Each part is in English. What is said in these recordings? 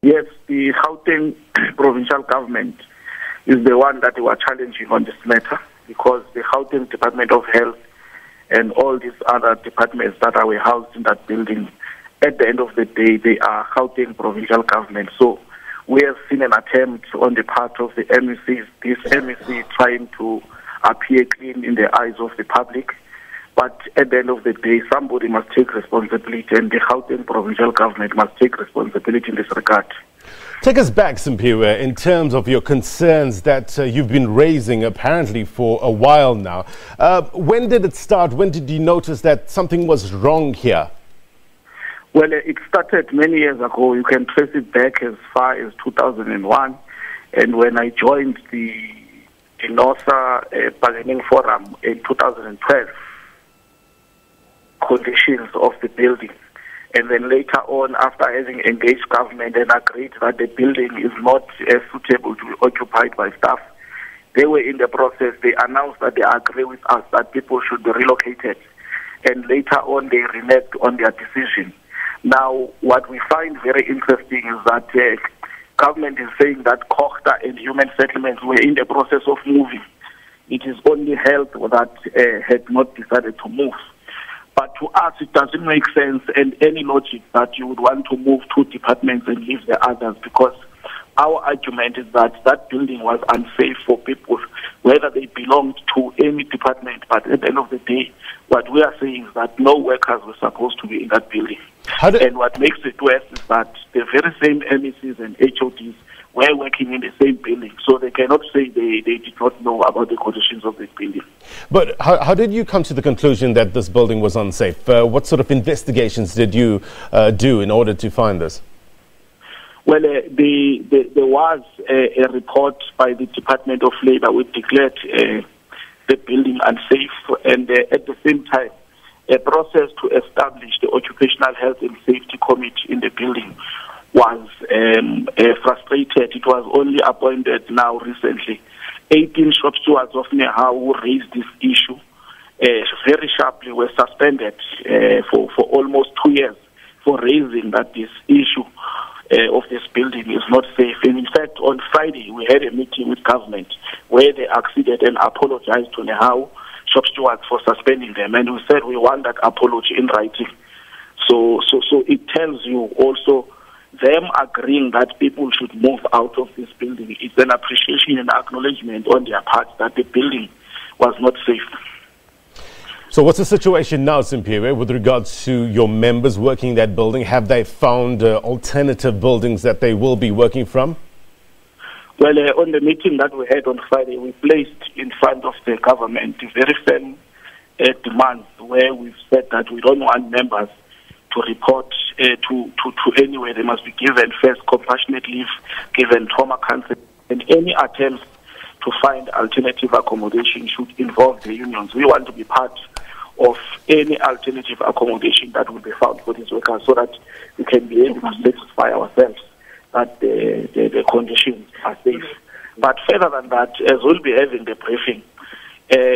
Yes, the Gauteng provincial government is the one that we are challenging on this matter, because the Gauteng Department of Health and all these other departments that are housed in that building, at the end of the day, they are Gauteng provincial government. So we have seen an attempt on the part of the MECs, this MEC trying to appear clean in the eyes of the public. But at the end of the day, somebody must take responsibility, and the Gauteng provincial government must take responsibility in this regard. Take us back, Simpiwe, in terms of your concerns that you've been raising apparently for a while now. When did it start? When did you notice that something was wrong here? Well, it started many years ago. You can trace it back as far as 2001. And when I joined the NOSA Bargaining Forum in 2012, conditions of the building. And then later on, after having engaged government and agreed that the building is not suitable to be occupied by staff, they were in the process. They announced that they agree with us that people should be relocated. And later on, they reneged on their decision. Now, what we find very interesting is that government is saying that Kochta and human settlements were in the process of moving. It is only health that had not decided to move. But to us, it doesn't make sense and any logic that you would want to move two departments and leave the others, because our argument is that that building was unsafe for people, whether they belonged to any department. But at the end of the day, what we are saying is that no workers were supposed to be in that building. And what makes it worse is that the very same MECs and HODs were working in the same building, so they cannot say they did not know about the conditions of the building. But how did you come to the conclusion that this building was unsafe? What sort of investigations did you do in order to find this? Well, there was a report by the Department of Labour which declared the building unsafe, and at the same time, a process to establish the Occupational Health and Safety Committee in the building was frustrated. It was only appointed now recently. 18 shop stewards of Nehau who raised this issue very sharply were suspended for almost 2 years for raising that this issue of this building is not safe. And in fact, on Friday, we had a meeting with government where they acceded and apologized to Nehau shop stewards for suspending them. And we said we want that apology in writing. So it tells you also them agreeing that people should move out of this building. It's an appreciation and acknowledgement on their part that the building was not safe. So what's the situation now, Simpiwe, with regards to your members working in that building? Have they found alternative buildings that they will be working from? Well, on the meeting that we had on Friday, we placed in front of the government very firm demands where we've said that we don't want members to report to anywhere. They must be given first compassionate leave, given trauma counseling, and any attempts to find alternative accommodation should involve the unions. We want to be part of any alternative accommodation that will be found for these workers, so that we can be able to satisfy ourselves that the conditions are safe. But further than that, as we'll be having the briefing,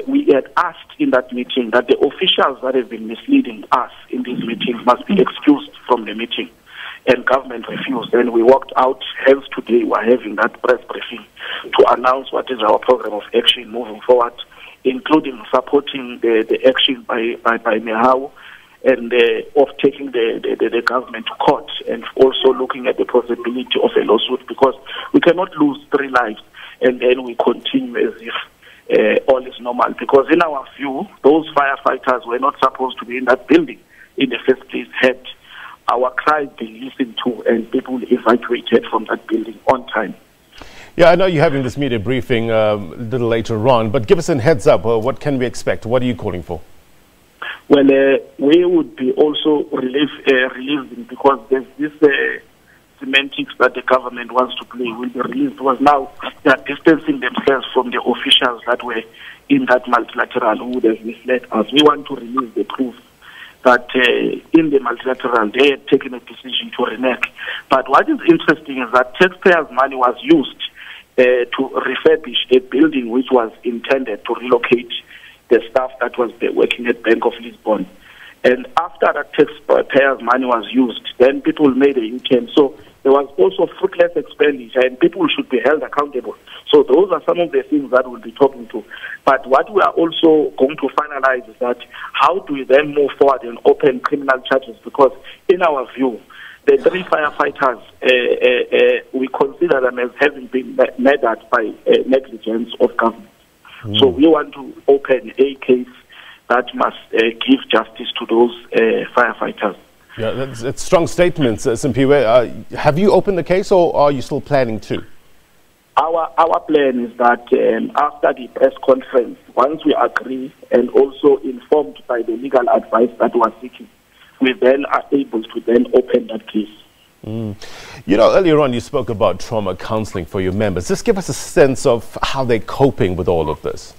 we had asked in that meeting that the officials that have been misleading us in this meeting must be excused from the meeting, and government refused. And we walked out. Hence today we're having that press briefing to announce what is our program of action moving forward, including supporting the action by Nehau and of taking the government to court, and also looking at the possibility of a lawsuit, because we cannot lose 3 lives and then we continue as if all is normal. Because in our view, those firefighters were not supposed to be in that building in the first place. Had our cries been listened to and people evacuated from that building on time. Yeah, I know you're having this media briefing a little later on, but give us a heads up. What can we expect? What are you calling for? Well, we would be also releasing, because there's this semantics that the government wants to play will be released, because now they are distancing themselves from the officials that were in that multilateral who would have misled us. We want to release the proof that in the multilateral they had taken a decision to renege. But what is interesting is that taxpayers' money was used to refurbish a building which was intended to relocate the staff that was working at Bank of Lisbon. And after that taxpayers' money was used, then people made a U-turn. So There was also fruitless expenditure, and people should be held accountable. So those are some of the things that we'll be talking to. But what we are also going to finalize is that how do we then move forward and open criminal charges? Because in our view, the 3 firefighters, we consider them as having been murdered by negligence of government. So we want to open a case that must give justice to those firefighters. Yeah, that's strong statements, Simpiwe. Have you opened the case, or are you still planning to? Our plan is that after the press conference, once we agree and also informed by the legal advice that we are seeking, we then are able to then open that case. You know, earlier on you spoke about trauma counseling for your members. Just give us a sense of how they're coping with all of this.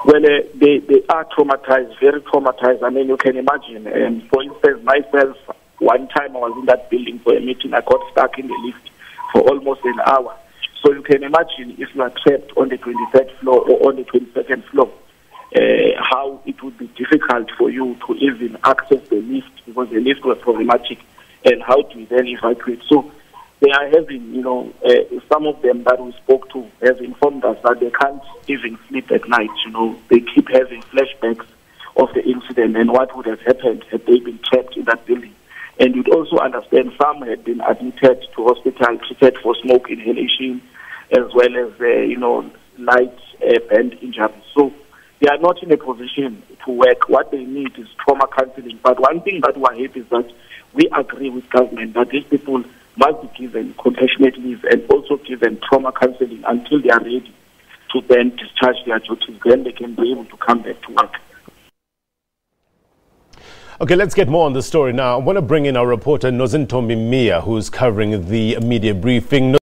Well, they are traumatized, very traumatized. I mean, you can imagine. For instance, myself, one time I was in that building for a meeting. I got stuck in the lift for almost an hour. So you can imagine if you are trapped on the 23rd floor or on the 22nd floor, how it would be difficult for you to even access the lift because the lift was problematic, and how to then evacuate. So they are having, some of them that we spoke to have informed us that they can't even sleep at night. They keep having flashbacks of the incident and what would have happened had they been trapped in that building. And you'd also understand some had been admitted to hospital, treated for smoke inhalation, as well as, light band injuries. So they are not in a position to work. What they need is trauma counseling. But one thing that we are happy is that we agree with government that these people must be given compassionate leave and also given trauma counseling until they are ready to then discharge their duties. Then they can be able to come back to work. Okay, let's get more on the story now. I want to bring in our reporter Nozintombi Mia, who's covering the media briefing.